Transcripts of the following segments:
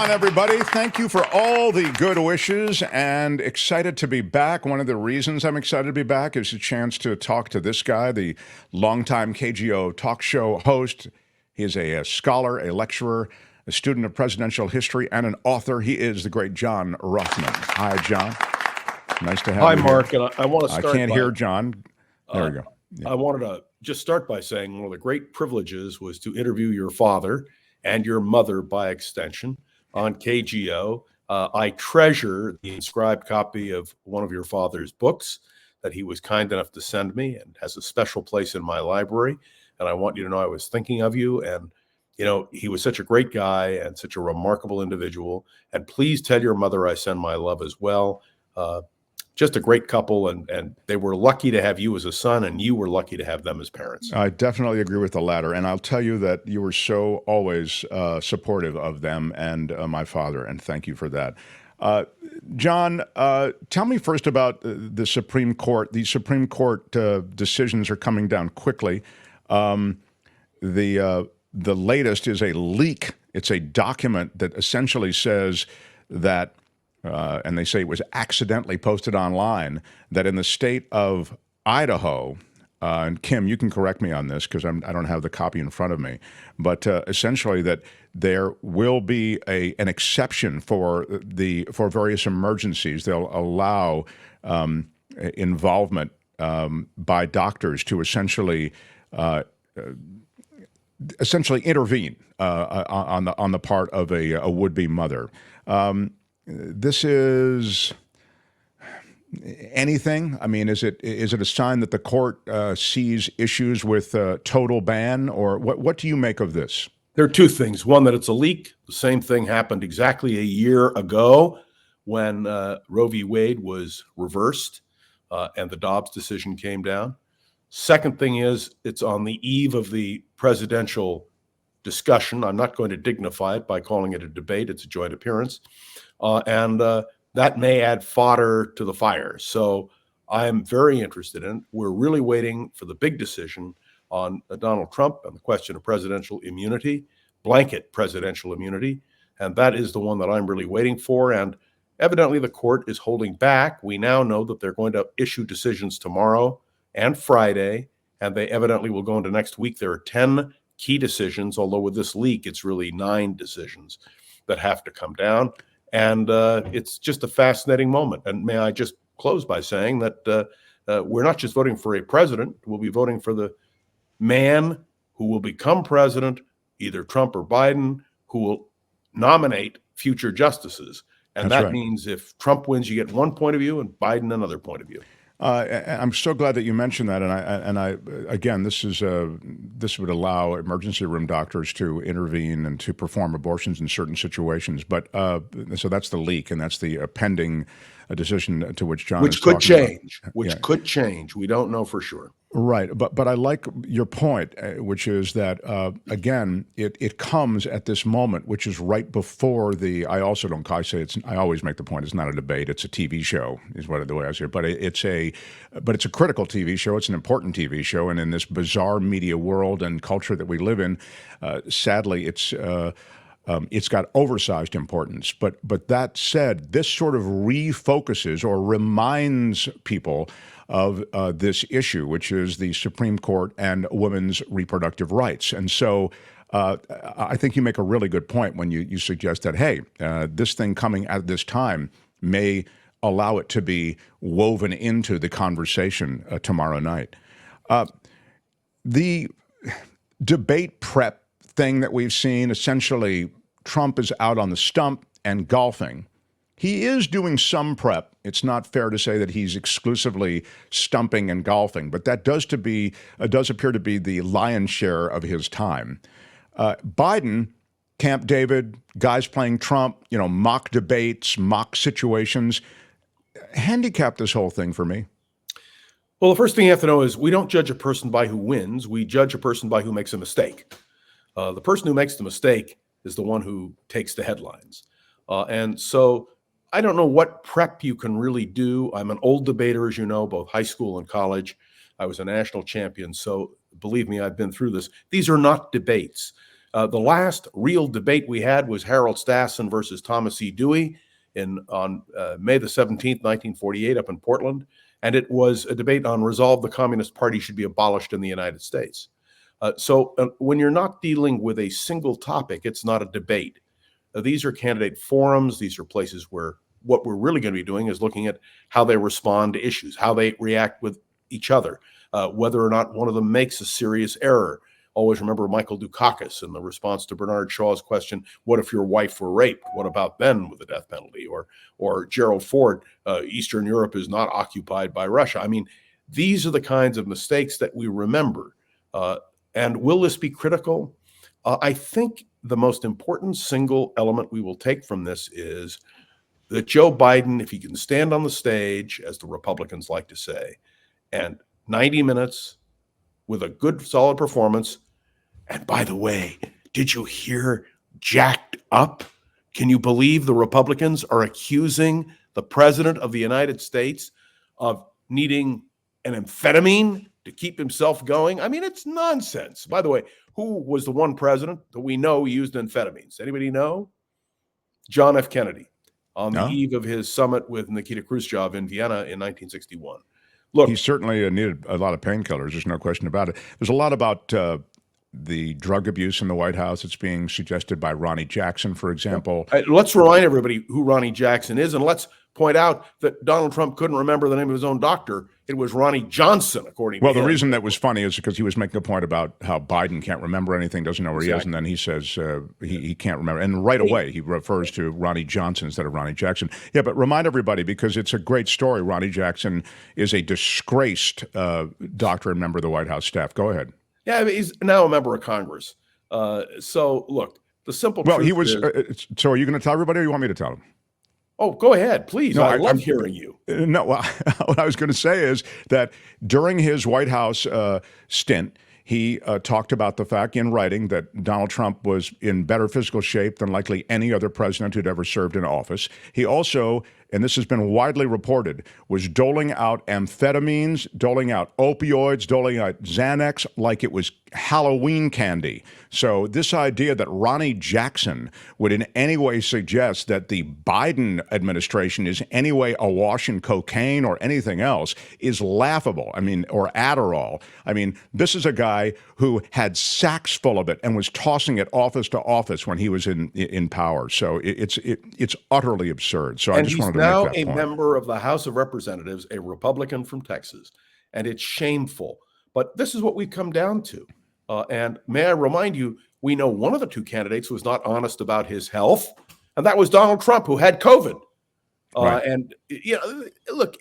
Everybody, thank you for all the good wishes and excited to be back. One of the reasons I'm excited to be back is a chance to talk to this guy, the longtime KGO talk show host. He is a scholar, a lecturer, a student of presidential history, and an author. He is the great John Rothmann. Hi, John. Nice to have Hi, you Mark. here. And I want to start. I can't hear John. There we go. Yeah. I wanted to just start by saying one of the great privileges was to interview your father and your mother by extension on KGO. I treasure the inscribed copy of one of your father's books that he was kind enough to send me and has a special place in my library. And I want you to know I was thinking of you. And, you know, he was such a great guy and such a remarkable individual. And please tell your mother I send my love as well. Just a great couple, and they were lucky to have you as a son, and you were lucky to have them as parents. I definitely agree with the latter, and I'll tell you that you were so always supportive of them and my father, and thank you for that. John, tell me first about the Supreme Court. The Supreme Court decisions are coming down quickly. The latest is a leak. It's a document that essentially says that and they say it was accidentally posted online, that in the state of Idaho, and Kim, you can correct me on this because I don't have the copy in front of me, but essentially that there will be an exception for various emergencies. They'll allow involvement by doctors to essentially intervene on the part of a would-be mother. This is anything? I mean, is it a sign that the court sees issues with total ban, or what do you make of this? There are two things. One, that it's a leak. The same thing happened exactly a year ago when Roe v. Wade was reversed and the Dobbs decision came down. Second thing is it's on the eve of the presidential discussion. I'm not going to dignify it by calling it a debate. It's a joint appearance. And that may add fodder to the fire. So I'm very interested in it. We're really waiting for the big decision on Donald Trump and the question of presidential immunity, blanket presidential immunity. And that is the one that I'm really waiting for. And evidently the court is holding back. We now know that they're going to issue decisions tomorrow and Friday, and they evidently will go into next week. There are 10 key decisions, although with this leak, it's really 9 decisions that have to come down. And it's just a fascinating moment. And may I just close by saying that we're not just voting for a president. We'll be voting for the man who will become president, either Trump or Biden, who will nominate future justices. And That's that right. means if Trump wins, you get one point of view, and Biden another point of view. I'm so glad that you mentioned that, and I again, this would allow emergency room doctors to intervene and to perform abortions in certain situations. But so that's the leak, and that's the pending decision to which John is could talking change, which could change. We don't know for sure. Right, but I like your point, which is that again, it comes at this moment, which is right before the. I always make the point. It's not a debate. It's a TV show, is the way I see it. But it's a critical TV show. It's an important TV show, and in this bizarre media world and culture that we live in, sadly, it's got oversized importance. But that said, this sort of refocuses or reminds people of this issue, which is the Supreme Court and women's reproductive rights. And so I think you make a really good point when you suggest that, hey, this thing coming at this time may allow it to be woven into the conversation tomorrow night. The debate prep thing that we've seen, essentially Trump is out on the stump and golfing. He is doing some prep. It's not fair to say that he's exclusively stumping and golfing, but that does appear to be the lion's share of his time. Biden, Camp David, guys playing Trump, mock debates, mock situations, handicap this whole thing for me. Well, the first thing you have to know is we don't judge a person by who wins. We judge a person by who makes a mistake. The person who makes the mistake is the one who takes the headlines. And so I don't know what prep you can really do. I'm an old debater, as you know, both high school and college. I was a national champion. So believe me, I've been through this. These are not debates. The last real debate we had was Harold Stassen versus Thomas E. Dewey on May the 17th, 1948, up in Portland. And it was a debate on resolve the Communist Party should be abolished in the United States. So when you're not dealing with a single topic, it's not a debate. These are candidate forums. These are places where what we're really going to be doing is looking at how they respond to issues, how they react with each other, whether or not one of them makes a serious error. Always remember Michael Dukakis in the response to Bernard Shaw's question, what if your wife were raped? What about then with the death penalty? Or Gerald Ford, Eastern Europe is not occupied by Russia. I mean, these are the kinds of mistakes that we remember. And will this be critical? I think the most important single element we will take from this is that Joe Biden, if he can stand on the stage, as the Republicans like to say, and 90 minutes with a good, solid performance. And by the way, did you hear jacked up? Can you believe the Republicans are accusing the president of the United States of needing an amphetamine to keep himself going? I mean, it's nonsense. By the way, who was the one president that we know used amphetamines? Anybody know? John F. Kennedy, on the eve of his summit with Nikita Khrushchev in Vienna in 1961. Look, he certainly needed a lot of painkillers. There's no question about it. There's a lot about the drug abuse in the White House. It's being suggested by Ronnie Jackson, for example. Let's remind everybody who Ronnie Jackson is, and let's point out that Donald Trump couldn't remember the name of his own doctor. It was Ronnie Johnson, according to him. Well, the reason that was funny is because he was making a point about how Biden can't remember anything, doesn't know where he is, and then he says he can't remember. And right away, he refers to Ronnie Johnson instead of Ronnie Jackson. Yeah, but remind everybody, because it's a great story, Ronnie Jackson is a disgraced doctor and member of the White House staff. Go ahead. Yeah, he's now a member of Congress. So, look, the simple truth he was. is, so are you going to tell everybody, or you want me to tell them? Oh, go ahead, please. No, I love hearing you. No, well, what I was going to say is that during his White House stint, he talked about the fact in writing that Donald Trump was in better physical shape than likely any other president who'd ever served in office. He also, and this has been widely reported, was doling out amphetamines, doling out opioids, doling out Xanax like it was Halloween candy. So this idea that Ronnie Jackson would in any way suggest that the Biden administration is anyway awash in cocaine or anything else is laughable. I mean, or Adderall. I mean, this is a guy who had sacks full of it and was tossing it office to office when he was in power. So it's utterly absurd. So I just wanted to make that point. He's now a member of the House of Representatives, a Republican from Texas, and it's shameful. But this is what we've come down to. And may I remind you, we know one of the two candidates was not honest about his health, and that was Donald Trump, who had COVID. Right. And, you know, look,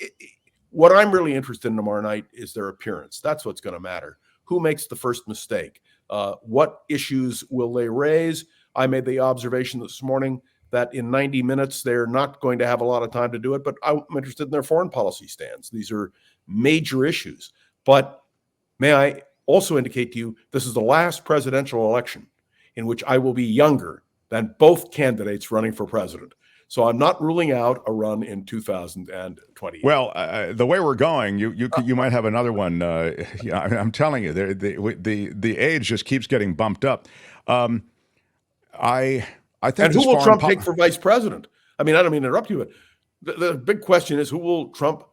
what I'm really interested in tomorrow night is their appearance. That's what's going to matter. Who makes the first mistake? What issues will they raise? I made the observation this morning that in 90 minutes, they're not going to have a lot of time to do it, but I'm interested in their foreign policy stance. These are major issues. But may I also indicate to you, this is the last presidential election in which I will be younger than both candidates running for president. So I'm not ruling out a run in 2020. Well, the way we're going, you might have another one. I'm telling you, the age just keeps getting bumped up. I think. And who will Trump take for vice president? I mean, I don't mean to interrupt you, but the big question is, who will Trump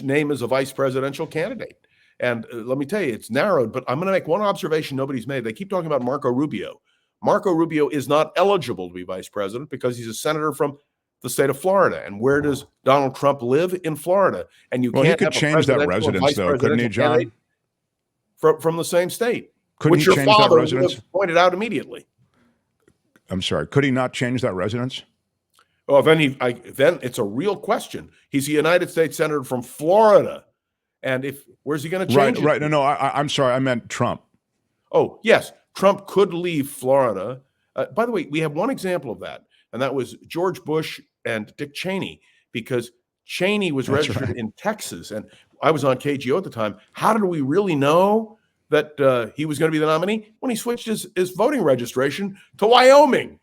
name as a vice presidential candidate? And let me tell you, it's narrowed, but I'm going to make one observation nobody's made. They keep talking about Marco Rubio. Marco Rubio is not eligible to be vice president because he's a senator from the state of Florida. And where does Donald Trump live? In Florida. And you can't he could change that residence, though, couldn't he, John? From the same state, couldn't which he your change father that residence? Pointed out immediately. I'm sorry. Could he not change that residence? Oh, then it's a real question. He's a United States senator from Florida. And where's he going to change it? Right. No, I'm sorry. I meant Trump. Oh, yes. Trump could leave Florida. By the way, we have one example of that, and that was George Bush and Dick Cheney, because Cheney was registered in Texas, and I was on KGO at the time. How did we really know that he was going to be the nominee? When he switched his voting registration to Wyoming.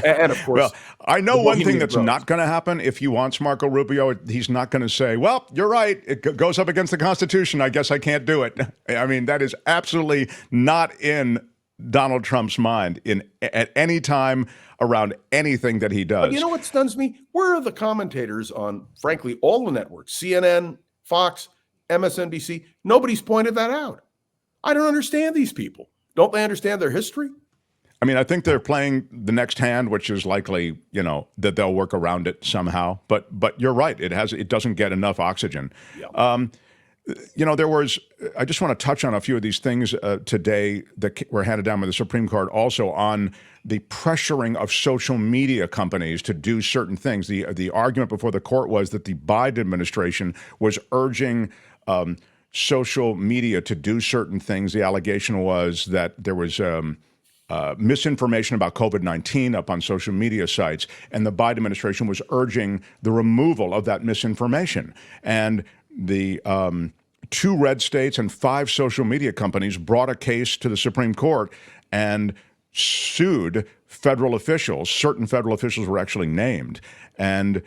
And of course, well, I know one thing that's not going to happen if he wants Marco Rubio. He's not going to say, well, you're right. It goes up against the Constitution. I guess I can't do it. I mean, that is absolutely not in Donald Trump's mind at any time around anything that he But you does. know what stuns me? Where are the commentators on, frankly, all the networks, CNN, Fox, MSNBC? Nobody's pointed that out. I don't understand these people. Don't they understand their history? I mean, I think they're playing the next hand, which is likely, that they'll work around it somehow. But you're right; it doesn't get enough oxygen. Yeah. I just want to touch on a few of these things today that were handed down by the Supreme Court, also on the pressuring of social media companies to do certain things. The argument before the court was that the Biden administration was urging social media to do certain things. The allegation was that there was misinformation about COVID-19 up on social media sites, and the Biden administration was urging the removal of that misinformation. And the 2 red states and 5 social media companies brought a case to the Supreme Court and sued federal officials. Certain federal officials were actually named, and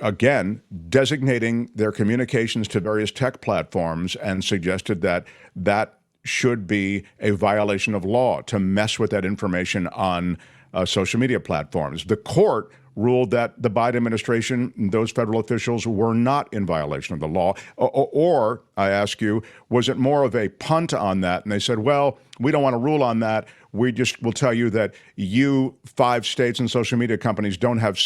again, designating their communications to various tech platforms, and suggested that should be a violation of law to mess with that information on social media platforms. The court ruled that the Biden administration, those federal officials, were not in violation of the law. Or, I ask you, was it more of a punt on that? And they said, well, we don't want to rule on that. We just will tell you that you 5 states and social media companies don't have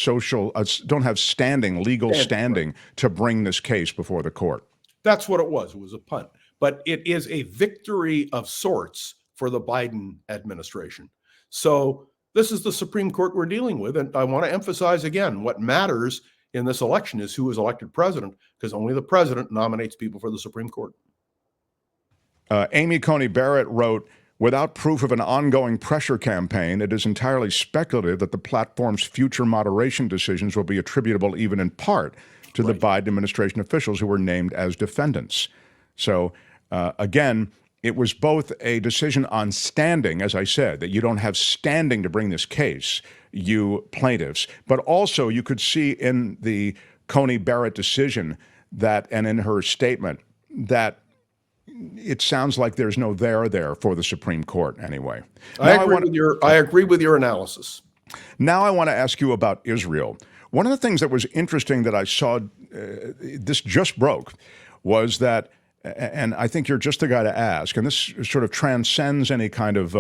legal standing to bring this case before the court. That's what it was. It was a punt. But it is a victory of sorts for the Biden administration. So this is the Supreme Court we're dealing with. And I want to emphasize again, what matters in this election is who is elected president, because only the president nominates people for the Supreme Court. Amy Coney Barrett wrote, without proof of an ongoing pressure campaign, it is entirely speculative that the platform's future moderation decisions will be attributable even in part to the Biden administration officials who were named as defendants. So again, it was both a decision on standing, as I said, that you don't have standing to bring this case, you plaintiffs, but also you could see in the Coney Barrett decision that, and in her statement, that it sounds like there's no there for the Supreme Court anyway. I agree with your analysis. Now I want to ask you about Israel. One of the things that was interesting that I saw, this just broke, was that, and I think you're just the guy to ask, and this sort of transcends any kind of,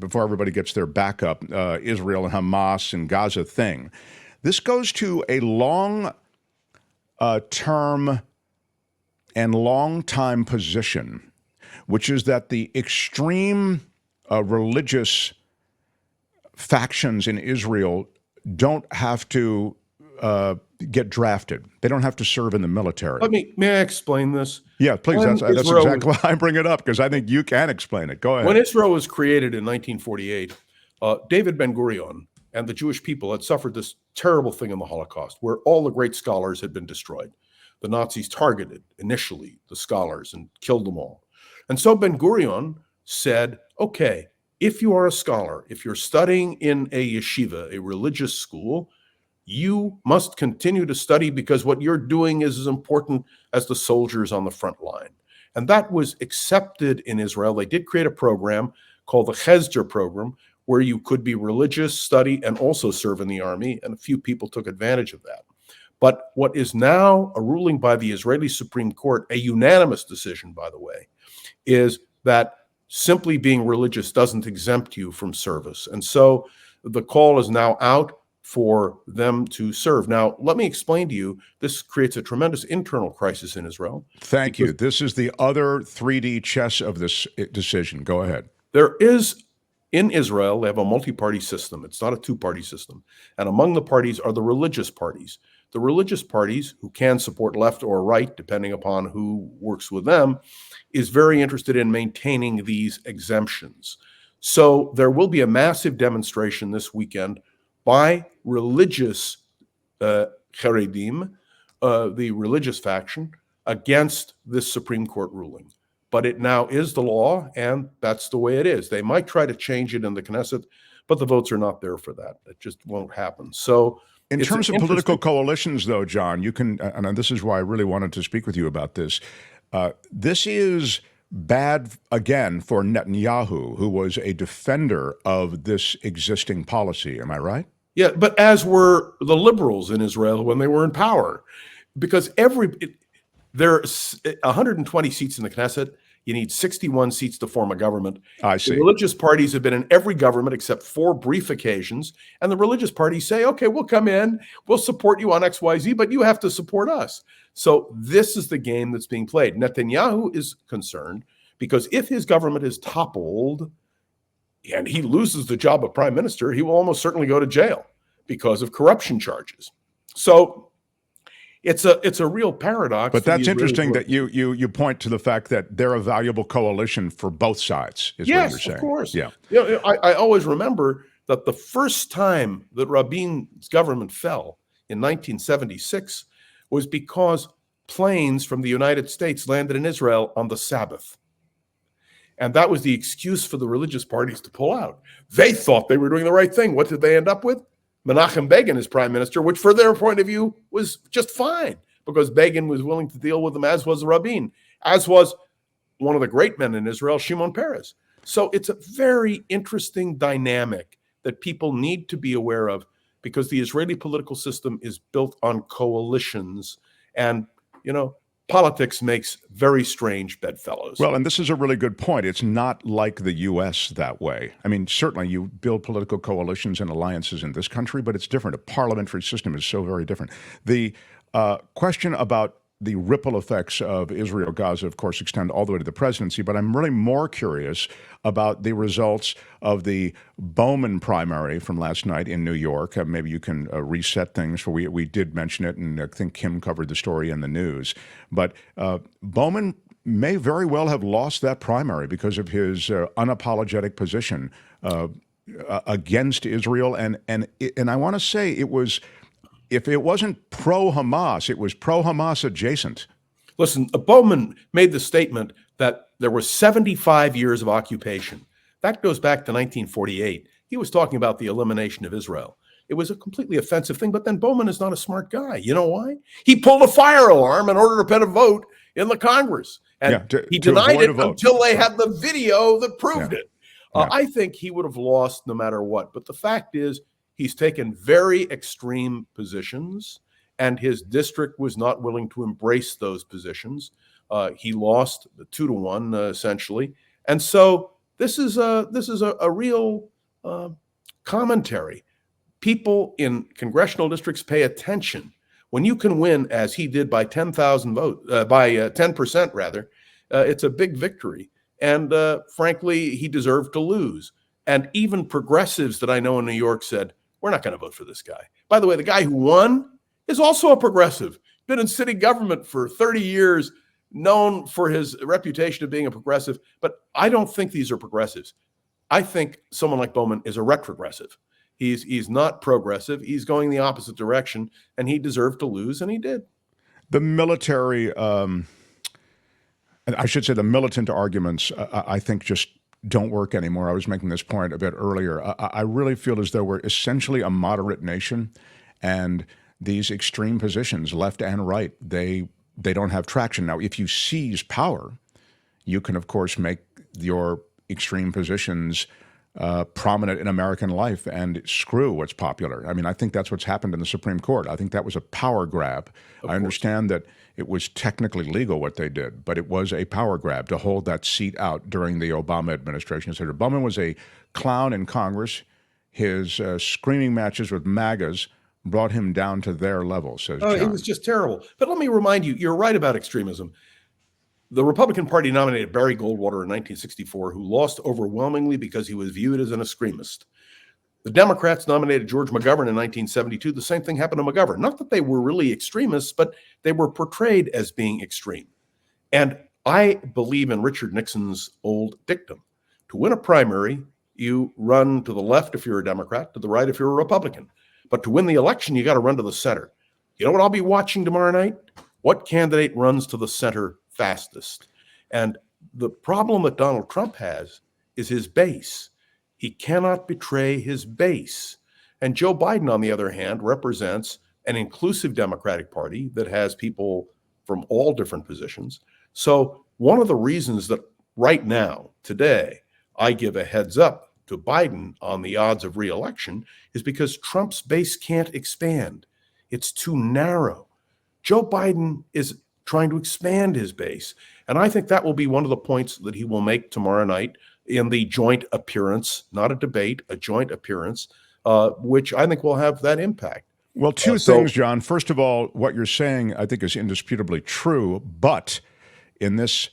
before everybody gets their backup, Israel and Hamas and Gaza thing. This goes to a long-term and long-time position, which is that the extreme religious factions in Israel don't have to get drafted. They don't have to serve in the military. May I explain this? Yeah, please. That's exactly why I bring it up, because I think you can explain it. Go ahead. When Israel was created in 1948, David Ben-Gurion and the Jewish people had suffered this terrible thing in the Holocaust, where all the great scholars had been destroyed. The Nazis targeted initially the scholars and killed them all. And so Ben-Gurion said, okay, if you are a scholar, if you're studying in a yeshiva, a religious school, you must continue to study, because what you're doing is as important as the soldiers on the front line. And that was accepted in Israel. They did create a program called the Hesder program, where you could be religious, study, and also serve in the army. And a few people took advantage of that. But what is now a ruling by the Israeli Supreme Court, a unanimous decision, by the way, is that simply being religious doesn't exempt you from service. And so the call is now out for them to serve. Now, let me explain to you, this creates a tremendous internal crisis in Israel. Thank you. This is the other 3D chess of this decision. Go ahead. There is, in Israel, they have a multi-party system. It's not a 2-party system. And among the parties are the religious parties. The religious parties, who can support left or right, depending upon who works with them, is very interested in maintaining these exemptions. So there will be a massive demonstration this weekend by religious Haredim, the religious faction, against this Supreme Court ruling. But it now is the law, and that's the way it is. They might try to change it in the Knesset, but the votes are not there for that. It just won't happen. So in terms of political coalitions, though, John, you can, and this is why I really wanted to speak with you about this, this is bad again for Netanyahu, who was a defender of this existing policy. Am I right? Yeah, but as were the liberals in Israel when they were in power, because there are 120 seats in the Knesset. You need 61 seats to form a government. I The see. religious parties have been in every government except 4 brief occasions. And the religious parties say, okay, we'll come in, we'll support you on XYZ, but you have to support us. So this is the game that's being played. Netanyahu is concerned because if his government is toppled and he loses the job of prime minister, he will almost certainly go to jail because of corruption charges. So it's a real paradox. But that's interesting that you point to the fact that they're a valuable coalition for both sides, is what you're saying. Of course. Yeah. I always remember that the first time that Rabin's government fell in 1976 was because planes from the United States landed in Israel on the Sabbath. And that was the excuse for the religious parties to pull out. They thought they were doing the right thing. What did they end up with? Menachem Begin as prime minister, which for their point of view was just fine because Begin was willing to deal with them, as was Rabin, as was one of the great men in Israel, Shimon Peres. So it's a very interesting dynamic that people need to be aware of because the Israeli political system is built on coalitions and, politics makes very strange bedfellows. Well, and this is a really good point. It's not like the U.S. that way. I mean, certainly you build political coalitions and alliances in this country, but it's different. A parliamentary system is so very different. The question about the ripple effects of Israel-Gaza, of course, extend all the way to the presidency, but I'm really more curious about the results of the Bowman primary from last night in New York. Maybe you can reset things, for we did mention it, and I think Kim covered the story in the news. But Bowman may very well have lost that primary because of his unapologetic position against Israel. And I want to say it was, if it wasn't pro-Hamas, it was pro-Hamas adjacent. Listen, Bowman made the statement that there were 75 years of occupation. That goes back to 1948. He was talking about the elimination of Israel. It was a completely offensive thing, but then Bowman is not a smart guy. You know why? He pulled a fire alarm in order to get a vote in the Congress. And he denied it until they had the video that proved it. I think he would have lost no matter what. But the fact is, he's taken very extreme positions, and his district was not willing to embrace those positions. He lost 2-1, essentially. And so this is a real commentary. People in congressional districts pay attention. When you can win, as he did by 10,000 votes, by 10% rather, it's a big victory. And frankly, he deserved to lose. And even progressives that I know in New York said, we're not going to vote for this guy. By the way, the guy who won is also a progressive, been in city government for 30 years, known for his reputation of being a progressive. But I don't think these are progressives. I think someone like Bowman is a retrogressive. He's not progressive. He's going the opposite direction, and he deserved to lose, and he did. The military, I should say the militant arguments, I think just don't work anymore. I was making this point a bit earlier. I really feel as though we're essentially a moderate nation, and these extreme positions, left and right, they don't have traction. Now, if you seize power, you can, of course, make your extreme positions prominent in American life and screw what's popular. I mean, I think that's what's happened in the Supreme Court. I think that was a power grab. I understand that it was technically legal what they did, but it was a power grab to hold that seat out during the Obama administration. Senator Bowman was a clown in Congress. His screaming matches with MAGAs brought him down to their level, says John. It was just terrible. But let me remind you, you're right about extremism. The Republican Party nominated Barry Goldwater in 1964, who lost overwhelmingly because he was viewed as an extremist. The Democrats nominated George McGovern in 1972. The same thing happened to McGovern. Not that they were really extremists, but they were portrayed as being extreme. And I believe in Richard Nixon's old dictum. To win a primary, you run to the left if you're a Democrat, to the right if you're a Republican. But to win the election, you got to run to the center. You know what I'll be watching tomorrow night? What candidate runs to the center fastest? And the problem that Donald Trump has is his base. He cannot betray his base. And Joe Biden, on the other hand, represents an inclusive Democratic Party that has people from all different positions. So one of the reasons that right now, today, I give a heads up to Biden on the odds of re-election is because Trump's base can't expand. It's too narrow. Joe Biden is trying to expand his base. And I think that will be one of the points that he will make tomorrow night in the joint appearance, not a debate, a joint appearance, which I think will have that impact. Well, two things, John. First of all, what you're saying, I think, is indisputably true. But in this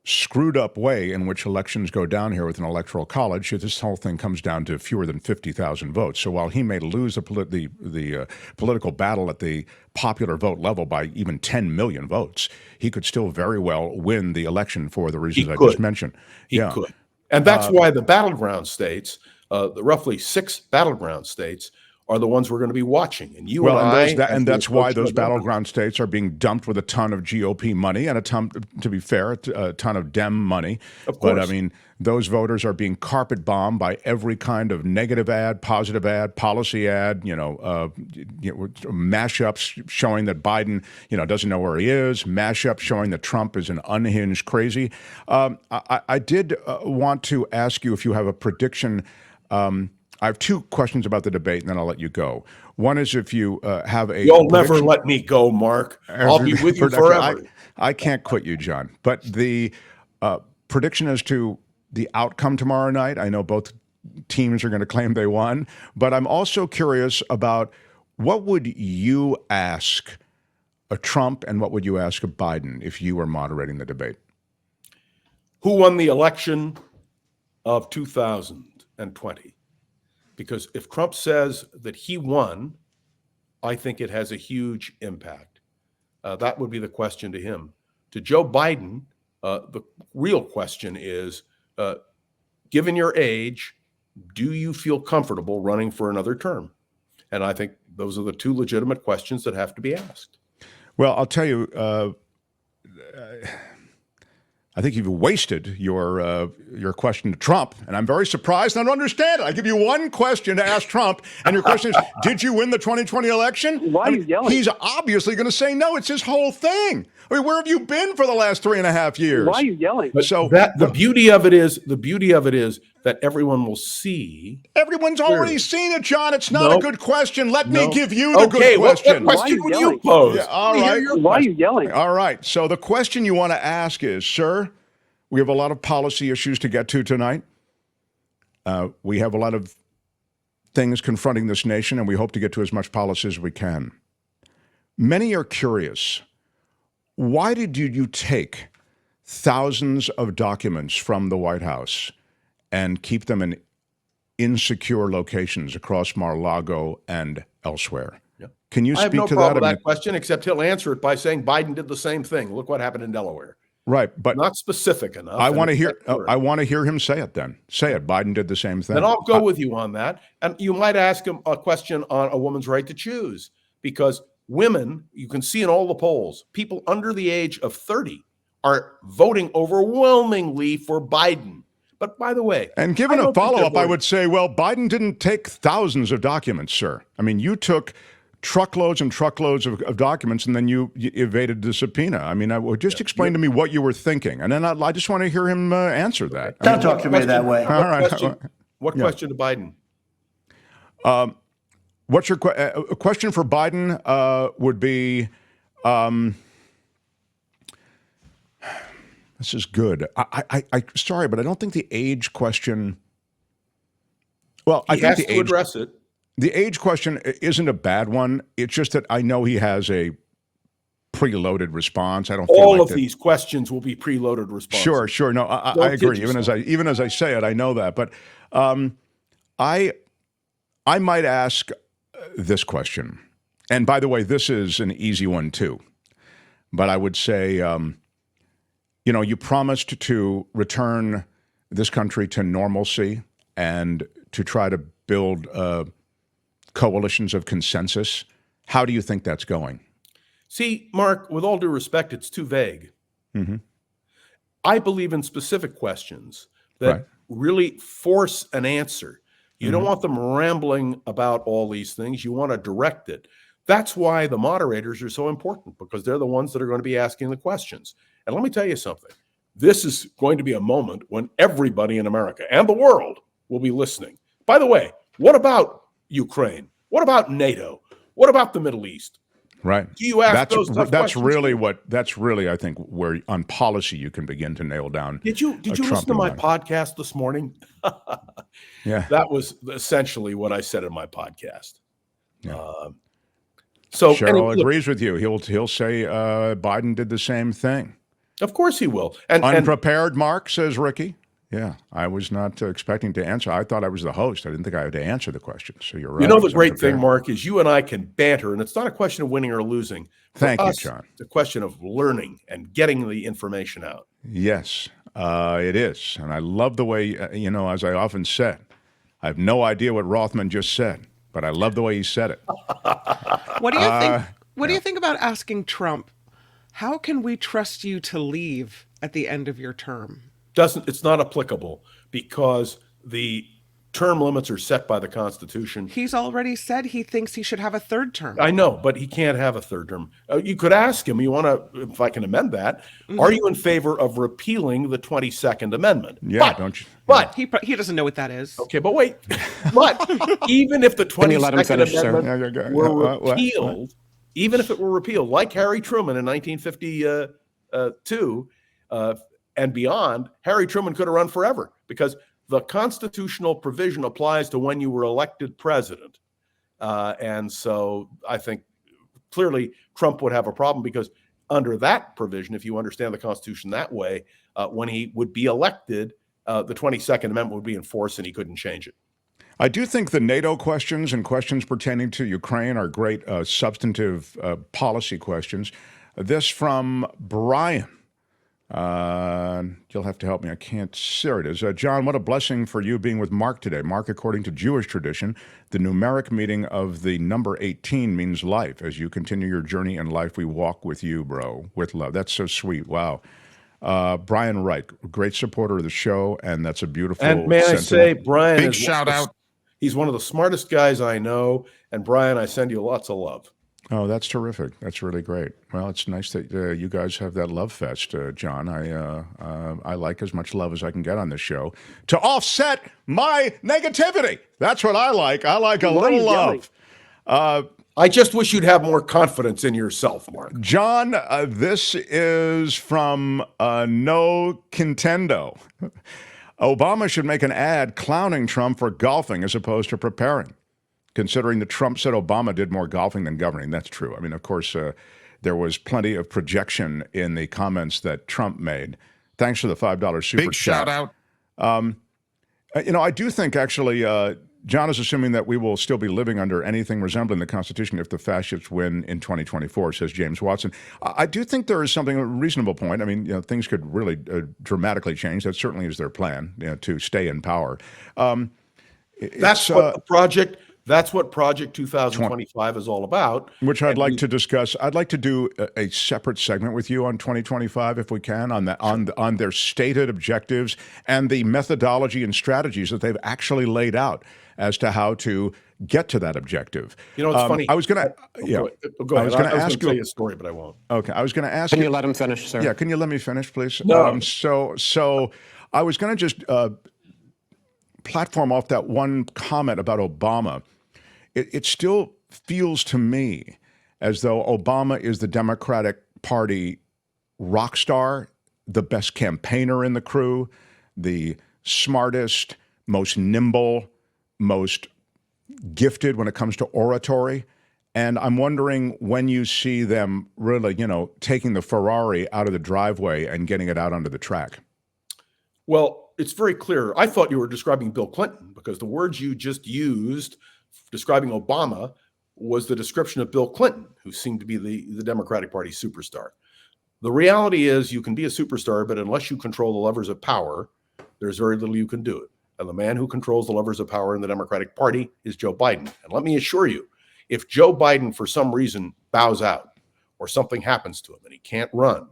screwed up way in which elections go down here with an electoral college, this whole thing comes down to fewer than 50,000 votes. So while he may lose the political battle at the popular vote level by even 10 million votes, he could still very well win the election for the reasons I just mentioned. He could. And that's why the battleground states, the roughly 6 battleground states, are the ones we're going to be watching. And you and that's why those battleground states are being dumped with a ton of GOP money and a ton, to be fair, a ton of Dem money. Of course. But I mean, those voters are being carpet bombed by every kind of negative ad, positive ad, policy ad, mashups showing that Biden, doesn't know where he is, mashups showing that Trump is an unhinged crazy. I did want to ask you if you have a prediction. I have 2 questions about the debate, and then I'll let you go. One is if you have a You'll never let me go, Mark. I'll be with you forever. I can't quit you, John. But the prediction as to the outcome tomorrow night, I know both teams are going to claim they won, but I'm also curious about what would you ask a Trump and what would you ask a Biden if you were moderating the debate? Who won the election of 2020? Because if Trump says that he won, I think it has a huge impact. That would be the question to him. To Joe Biden, the real question is, given your age, do you feel comfortable running for another term? And I think those are the 2 legitimate questions that have to be asked. Well, I'll tell you, I think you've wasted your question to Trump, and I'm very surprised. And I don't understand it. I give you one question to ask Trump, and your question is, did you win the 2020 election? Why are you yelling? He's obviously going to say no. It's his whole thing. I mean, where have you been for the last 3.5 years? Why are you yelling? But so the beauty of it is that everyone will see. Everyone's already seen it, John. It's not a good question. Let me give you the good what question. question would you pose? Yeah, all right. Why are you yelling? All right. So the question you want to ask is, sir, we have a lot of policy issues to get to tonight. We have a lot of things confronting this nation, and we hope to get to as much policy as we can. Many are curious. Why did you take thousands of documents from the White House and keep them in insecure locations across Mar-a-Lago and elsewhere? Yeah. Can you I have speak no to problem that? with that question, except he'll answer it by saying Biden did the same thing. Look what happened in Delaware. Right, but not specific enough. I want to hear. I want to hear him say it. Then say it. Biden did the same thing. Then I'll go with you on that. And you might ask him a question on a woman's right to choose, because women, you can see in all the polls, people under the age of 30 are voting overwhelmingly for Biden. But by the way, and given a follow-up, I would say, well, Biden didn't take thousands of documents, sir. I mean, you took truckloads and truckloads of documents, and then you evaded the subpoena. I mean, I would just explain to me what you were thinking, and then I just want to hear him answer that. Don't talk to me that way. All right. What question to Biden? What's your question for Biden? Would be, this is good. I sorry, but I don't think the age question. Well, I think the age, address it. The age question isn't a bad one. It's just that I know he has a preloaded response. I don't feel all of these questions will be preloaded responses. Sure. No, I agree. Even as I say it, I know that. But I might ask this question. And by the way, this is an easy one too. But I would say, you promised to return this country to normalcy and to try to build coalitions of consensus. How do you think that's going? See, Mark, with all due respect, it's too vague. Mm-hmm. I believe in specific questions that really force an answer. You don't want them rambling about all these things. You want to direct it. That's why the moderators are so important, because they're the ones that are going to be asking the questions. And let me tell you something. this is going to be a moment when everybody in America and the world will be listening. By the way, what about Ukraine? What about NATO? What about the Middle East? Right. Do you ask those tough questions? That's really, I think, where on policy you can begin to nail down. Did you listen to my podcast this morning? Yeah. That was essentially what I said in my podcast. Yeah. So Cheryl anyway, agrees with you. He'll say Biden did the same thing. Of course he will. And unprepared, Mark, says Ricky. Yeah, I was not expecting to answer. I thought I was the host. I didn't think I had to answer the question. So you're right. You know, the great thing, Mark, is you and I can banter, and it's not a question of winning or losing. Thank you, John. It's a question of learning and getting the information out. Yes, it is. And I love the way, as I often said, I have no idea what Rothmann just said, but I love the way he said it. What do you think? What do you think about asking Trump, how can we trust you to leave at the end of your term? It's not applicable because the term limits are set by the Constitution. He's already said he thinks he should have a third term. I know, but he can't have a third term. You could ask him, if I can amend that, are you in favor of repealing the 22nd Amendment? Yeah, don't you? But he doesn't know what that is. Okay, but wait. But even if the 22nd Amendment were repealed, even if it were repealed, like Harry Truman in 1952, and beyond, Harry Truman could have run forever because the constitutional provision applies to when you were elected president. And so I think clearly Trump would have a problem because under that provision, if you understand the Constitution that way, when he would be elected, the 22nd Amendment would be in force and he couldn't change it. I do think the NATO questions and questions pertaining to Ukraine are great substantive policy questions. This from Brian. You'll have to help me. I can't. There it is. John, what a blessing for you being with Mark today. Mark, according to Jewish tradition, the numeric meaning of the number 18 means life. As you continue your journey in life, we walk with you, bro, with love. That's so sweet. Wow. Brian Wright, great supporter of the show, and that's a beautiful And may sentiment. I say, Brian, big shout out. He's one of the smartest guys I know. And Brian, I send you lots of love. Oh, that's terrific. That's really great. Well, it's nice that you guys have that love fest, John. I like as much love as I can get on this show to offset my negativity. That's what I like. I like a little love. I just wish you'd have more confidence in yourself, Mark. John, this is from No Contendo. Obama should make an ad clowning Trump for golfing as opposed to preparing. Considering that Trump said Obama did more golfing than governing. That's true. I mean, of course, there was plenty of projection in the comments that Trump made. Thanks for the $5 super Big chat. shout out. I do think, actually, John is assuming that we will still be living under anything resembling the Constitution if the fascists win in 2024, says James Watson. I do think there is something, a reasonable point. I mean, things could really dramatically change. That certainly is their plan, to stay in power. That's what Project 2025 is all about. Which I'd like to discuss. I'd like to do a separate segment with you on 2025, if we can, on their stated objectives and the methodology and strategies that they've actually laid out as to how to get to that objective. It's funny. I was going to, Go ahead. I was going to ask you a story, but I won't. Okay, I was going to ask. Can you let him finish, sir? Yeah, can you let me finish, please? No. So I was going to just platform off that one comment about Obama. It still feels to me as though Obama is the Democratic Party rock star, the best campaigner in the crew, the smartest, most nimble, most gifted when it comes to oratory. And I'm wondering when you see them really, taking the Ferrari out of the driveway and getting it out onto the track. Well, it's very clear. I thought you were describing Bill Clinton because the words you just used describing Obama was the description of Bill Clinton, who seemed to be the Democratic Party superstar. The reality is you can be a superstar, but unless you control the levers of power, there's very little you can do it. And the man who controls the levers of power in the Democratic Party is Joe Biden. And let me assure you, if Joe Biden, for some reason, bows out or something happens to him and he can't run,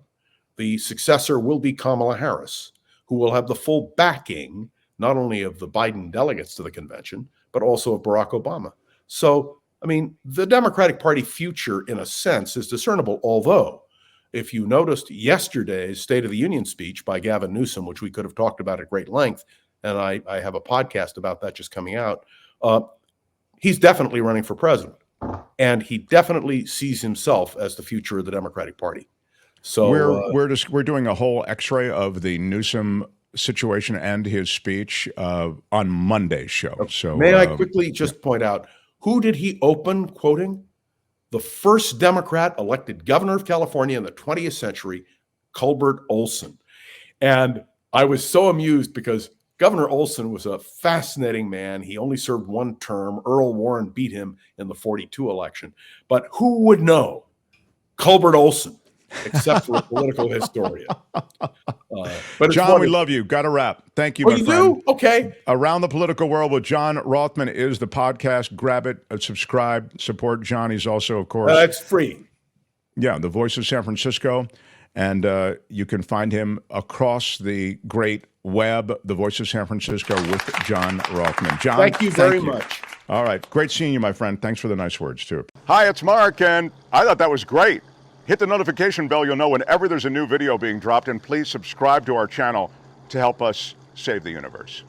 the successor will be Kamala Harris, who will have the full backing, not only of the Biden delegates to the convention, but also of Barack Obama. So, I mean, the Democratic Party future, in a sense, is discernible, although if you noticed yesterday's State of the Union speech by Gavin Newsom, which we could have talked about at great length, and I have a podcast about that just coming out, he's definitely running for president. And he definitely sees himself as the future of the Democratic Party. So we're doing a whole X-ray of the Newsom situation and his speech on Monday's show. So may I quickly just point out, who did he open quoting? The first Democrat elected governor of California in the 20th century, Culbert Olson. And I was so amused because Governor Olson was a fascinating man. He only served one term. Earl Warren beat him in the 42 election. But who would know Culbert Olson except for a political historian? But John, we love you. Got to wrap. Thank you, my you friend. do? Okay. Around the Political World with John Rothmann is the podcast. Grab it, subscribe, support John. He's also, of course, it's free. Yeah, the voice of San Francisco. And you can find him across the great web, The Voice of San Francisco with John Rothmann. John, thank you very much. All right. Great seeing you, my friend. Thanks for the nice words, too. Hi, it's Mark, and I thought that was great. Hit the notification bell. You'll know whenever there's a new video being dropped, and please subscribe to our channel to help us save the universe.